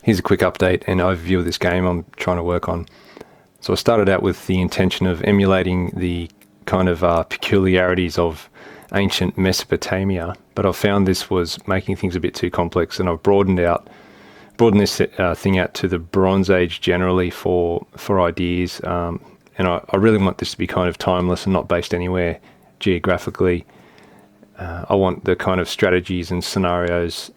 Here's a quick update and overview of this game I'm trying to work on. So I started out with the intention of emulating the kind of peculiarities of ancient Mesopotamia, but I found this was making things a bit too complex, and I've broadened this thing out to the Bronze Age generally for ideas, and I really want this to be kind of timeless and not based anywhere geographically. I want the kind of strategies and scenarios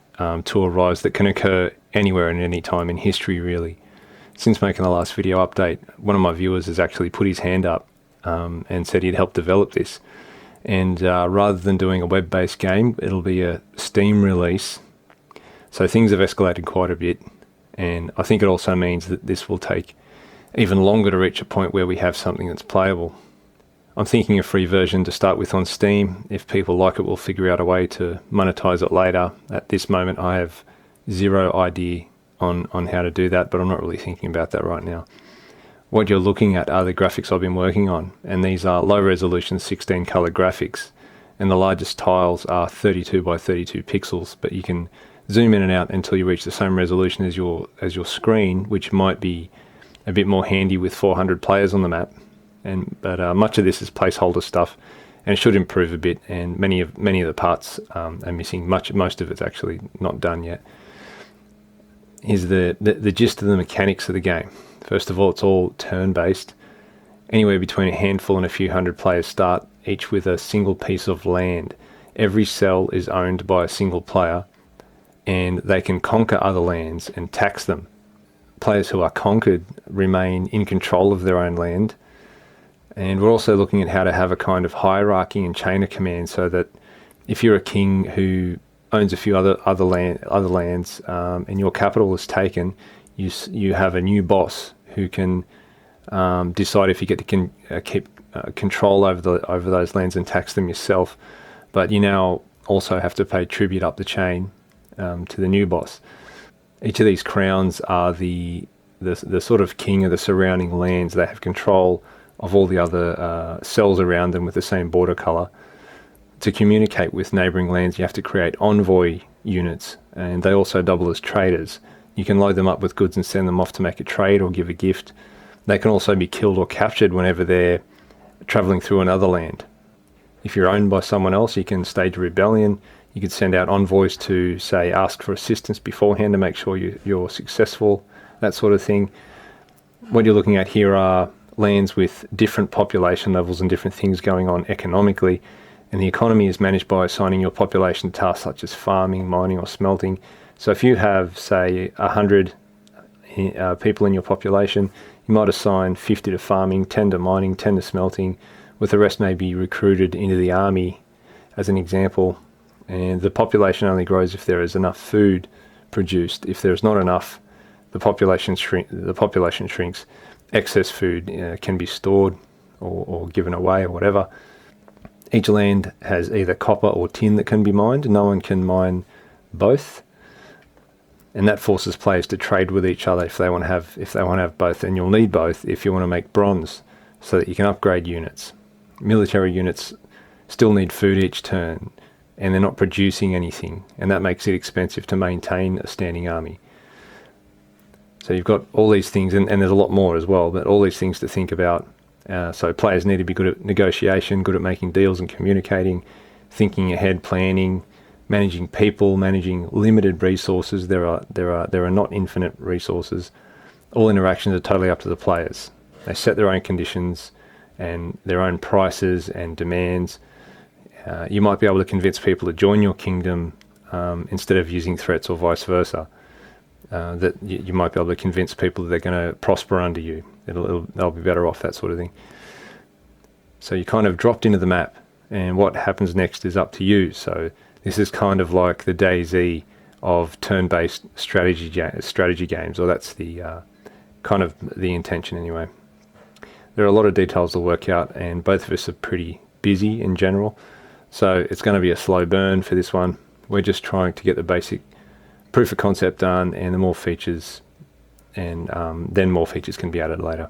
to arise that can occur anywhere and any time in history, really. Since making the last video update, one of my viewers has actually put his hand up and said he'd help develop this. And rather than doing a web-based game, it'll be a Steam release. So things have escalated quite a bit, and I think it also means that this will take even longer to reach a point where we have something that's playable. I'm thinking a free version to start with on Steam. If people like it, we'll figure out a way to monetize it later. At this moment, I have zero idea on how to do that, but I'm not really thinking about that right now. What you're looking at are the graphics I've been working on, and these are low resolution 16 color graphics, and the largest tiles are 32 by 32 pixels, but you can zoom in and out until you reach the same resolution as your screen, which might be a bit more handy with 400 players on the map. But much of this is placeholder stuff, and it should improve a bit, and many of the parts are missing. Most of it's actually not done yet. Here's the gist of the mechanics of the game. First of all, it's all turn-based. Anywhere between a handful and a few hundred players start, each with a single piece of land. Every cell is owned by a single player, and they can conquer other lands and tax them. Players who are conquered remain in control of their own land. And we're also looking at how to have a kind of hierarchy and chain of command, so that if you're a king who owns a few other lands, and your capital is taken, you have a new boss who can decide if you get to keep control over those lands and tax them yourself. But you now also have to pay tribute up the chain to the new boss. Each of these crowns are the sort of king of the surrounding lands. They have control of all the other cells around them with the same border color. To communicate with neighboring lands, you have to create envoy units, and they also double as traders. You can load them up with goods and send them off to make a trade or give a gift. They can also be killed or captured whenever they're traveling through another land. If you're owned by someone else, you can stage a rebellion. You could send out envoys to, say, ask for assistance beforehand to make sure you're successful, that sort of thing. What you're looking at here are lands with different population levels and different things going on economically, and the economy is managed by assigning your population tasks such as farming, mining or smelting. So if you have, say, 100 people in your population, you might assign 50 to farming, 10 to mining, 10 to smelting, with the rest maybe recruited into the army as an example. And the population only grows if there is enough food produced. If there's not enough, the population shrinks. Excess food can be stored or given away or whatever. Each land has either copper or tin that can be mined. No one can mine both, and that forces players to trade with each other if they want to have both. And you'll need both if you want to make bronze, so that you can upgrade units. Military units still need food each turn, and they're not producing anything, and that makes it expensive to maintain a standing army. So you've got all these things, and there's a lot more as well, but all these things to think about. So players need to be good at negotiation, good at making deals and communicating, thinking ahead, planning, managing people, managing limited resources. There are not infinite resources. All interactions are totally up to the players. They set their own conditions and their own prices and demands. You might be able to convince people to join your kingdom instead of using threats, or vice versa. That you might be able to convince people that they're going to prosper under you. They'll be better off, that sort of thing. So you kind of dropped into the map, and what happens next is up to you. So this is kind of like the DayZ of turn-based strategy games, or that's the kind of the intention anyway. There are a lot of details to work out, and both of us are pretty busy in general, so it's going to be a slow burn for this one. We're just trying to get the basic proof of concept done, and the more features, and then more features can be added later.